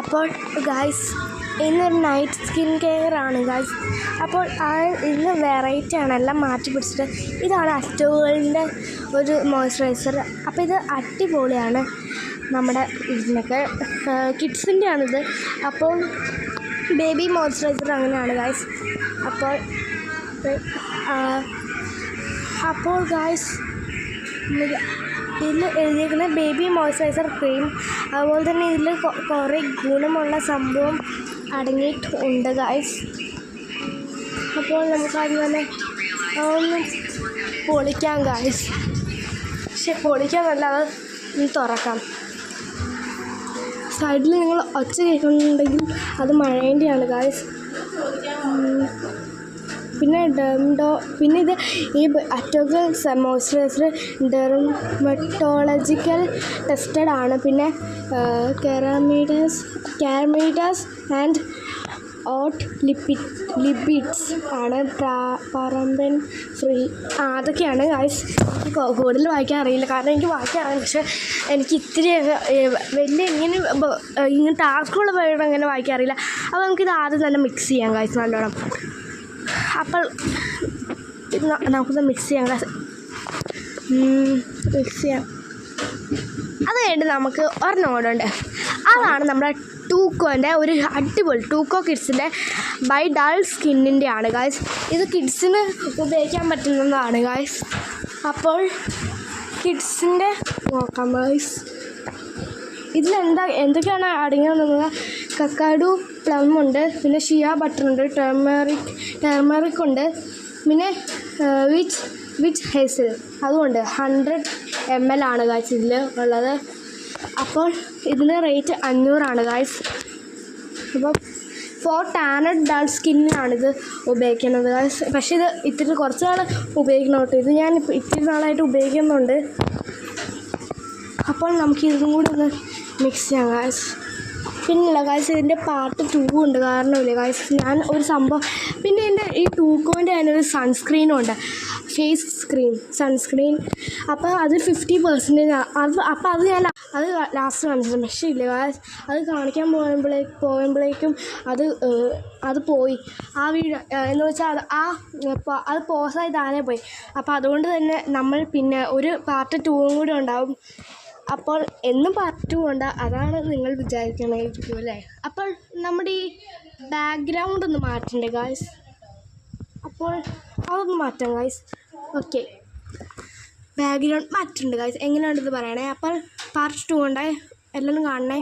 അപ്പോൾ ഗായ്സ് ഇന്നൊരു night skin care ആണ് ഗായ്സ്. അപ്പോൾ ഇന്ന് വെറൈറ്റി ആണ്, എല്ലാം മാറ്റി പിടിച്ചിട്ട്. ഇതാണ് അസ്റ്റോവേൾഡിൻ്റെ ഒരു മോയ്സ്ചറൈസർ. അപ്പോൾ ഇത് അടിപൊളിയാണ്. നമ്മുടെ ഇതിനൊക്കെ കിഡ്സിൻ്റെ ആണിത്. അപ്പോൾ ബേബി മോയ്സ്ചറൈസർ അങ്ങനെയാണ് ഗായ്സ്. അപ്പോൾ ഗായ്സ് ഇതിൽ എഴുതിയിരിക്കുന്ന ബേബി മോയ്സ്ചറൈസർ ക്രീം, അതുപോലെ തന്നെ ഇതിൽ കുറേ ഗുണമുള്ള സംഭവം അടങ്ങിയിട്ടുണ്ട് ഗായ്സ്. അപ്പോൾ നമുക്കത് തന്നെ ഒന്ന് പൊളിക്കാം ഗായ്സ്. പക്ഷെ പൊളിക്കാനല്ല, അത് തുറക്കാം. സൈഡിൽ നിങ്ങൾ ഒച്ച കേൾക്കുന്നുണ്ടെങ്കിൽ അത് മഴേൻ്റെയാണ് ഗായ്സ്. പിന്നെ ഇത് ഈ അറ്റോഗൽ മോയ്സ്ചറൈസർ ഡെർമറ്റോളജിക്കൽ ടെസ്റ്റഡ് ആണ്. പിന്നെ കാരമൈഡസ് ആൻഡ് ഓട്ട് ലിപ്പിഡ്സ് ആണ്, പറമ്പൻ ഫ്രീ. അതൊക്കെയാണ് ഗായ്സ്. എനിക്ക് കൂടുതൽ വായിക്കാൻ അറിയില്ല, കാരണം എനിക്ക് വായിക്കാൻ അറിയാം. പക്ഷേ എനിക്ക് ഇത്തിരി വലിയ ഇങ്ങനെ ടാസ്കുള്ള വേർഡ് അങ്ങനെ വായിക്കാൻ അറിയില്ല. അപ്പോൾ നമുക്കിത് ആദ്യം തന്നെ മിക്സ് ചെയ്യാം ഗായ്സ് നല്ലോണം. അപ്പോൾ ഇത് നമുക്കൊന്ന് മിക്സ് ചെയ്യാം ഗായ്സ്. മിക്സ് ചെയ്യാം. അത് കഴിഞ്ഞിട്ട് നമുക്ക് ഒരെണ്ണമുണ്ട്. അതാണ് നമ്മുടെ ടൂക്കോൻ്റെ ഒരു അടിപൊളി ടൂക്കോ കിഡ്സിൻ്റെ ബൈ ഡൾ സ്കിന്നിൻ്റെ ആണ് ഗായ്സ്. ഇത് കിഡ്സിന് ഉപയോഗിക്കാൻ പറ്റുന്നതാണ് ഗായ്സ്. അപ്പോൾ കിഡ്സിൻ്റെ നോക്കാം ഗായ്സ്. എന്തൊക്കെയാണ് അടങ്ങിയതെന്ന് കക്കാഡു പ്ലം ഉണ്ട്, പിന്നെ ഷിയ ബട്ടർ ഉണ്ട്, ടെർമറിക് ഉണ്ട്, പിന്നെ വിച്ച് ഹേസിൽ അതുകൊണ്ട് 100 ml ആണ് ഗായ്സ് ഇതിൽ ഉള്ളത്. അപ്പോൾ ഇതിന് റേറ്റ് 500 ഗായ്സ്. അപ്പോൾ ഫോർ ടാനഡ് ഡൾ സ്കിന്നിനാണിത് ഉപയോഗിക്കുന്നത് ഗായ്സ്. പക്ഷേ ഇത് ഇത്തിരി കുറച്ച് നാൾ ഉപയോഗിക്കണം കേട്ടോ. ഇത് ഞാൻ ഇത്തിരി നാളായിട്ട് ഉപയോഗിക്കുന്നുണ്ട്. അപ്പോൾ നമുക്ക് ഇതും കൂടി ഒന്ന് മിക്സ് ചെയ്യാം ഗായ്സ്. പിന്നില്ല ഗായ്സ്, ഇതിൻ്റെ പാർട്ട് 2 ഉണ്ട്. കാരണമില്ല ഗായ്സ്, ഞാൻ ഒരു സംഭവം പിന്നെ എൻ്റെ ഈ ടൂക്കോൻ്റെ തന്നെ ഒരു സൺസ്ക്രീനും ഉണ്ട്, ഫേസ് സൺസ്ക്രീൻ. അപ്പോൾ അത് 50% അപ്പോൾ അത് ഞാൻ ലാസ്റ്റ് കാണിച്ചത്. പക്ഷേ ഇല്ല ഗായ്സ്, അത് കാണിക്കാൻ പോകുമ്പോഴേക്കും അത് പോയി. ആ വീഡിയോ എന്ന് വെച്ചാൽ അത് പോസായി താനേ പോയി. അപ്പോൾ അതുകൊണ്ട് തന്നെ നമ്മൾ പിന്നെ ഒരു പാർട്ട് 2 കൂടി ഉണ്ടാവും. അപ്പോൾ എന്നും പാർട്ട് 2 ഉണ്ട്, അതാണ് നിങ്ങൾ വിചാരിക്കണമായിരിക്കും അല്ലേ. അപ്പോൾ നമ്മുടെ ഈ ബാക്ക്ഗ്രൗണ്ട് ഒന്ന് മാറ്റണ്ടേ ഗായ്സ്. അപ്പോൾ അതൊന്ന് മാറ്റാം ഗായ്സ്. ഓക്കെ, ബാക്ക്ഗ്രൗണ്ട് മാറ്റുന്നുണ്ട് ഗായ്സ്. എങ്ങനെയുണ്ടെന്ന് പറയണേ. അപ്പോൾ പാർട്ട് 2 ഉണ്ടായി, എല്ലാവരും കാണണേ.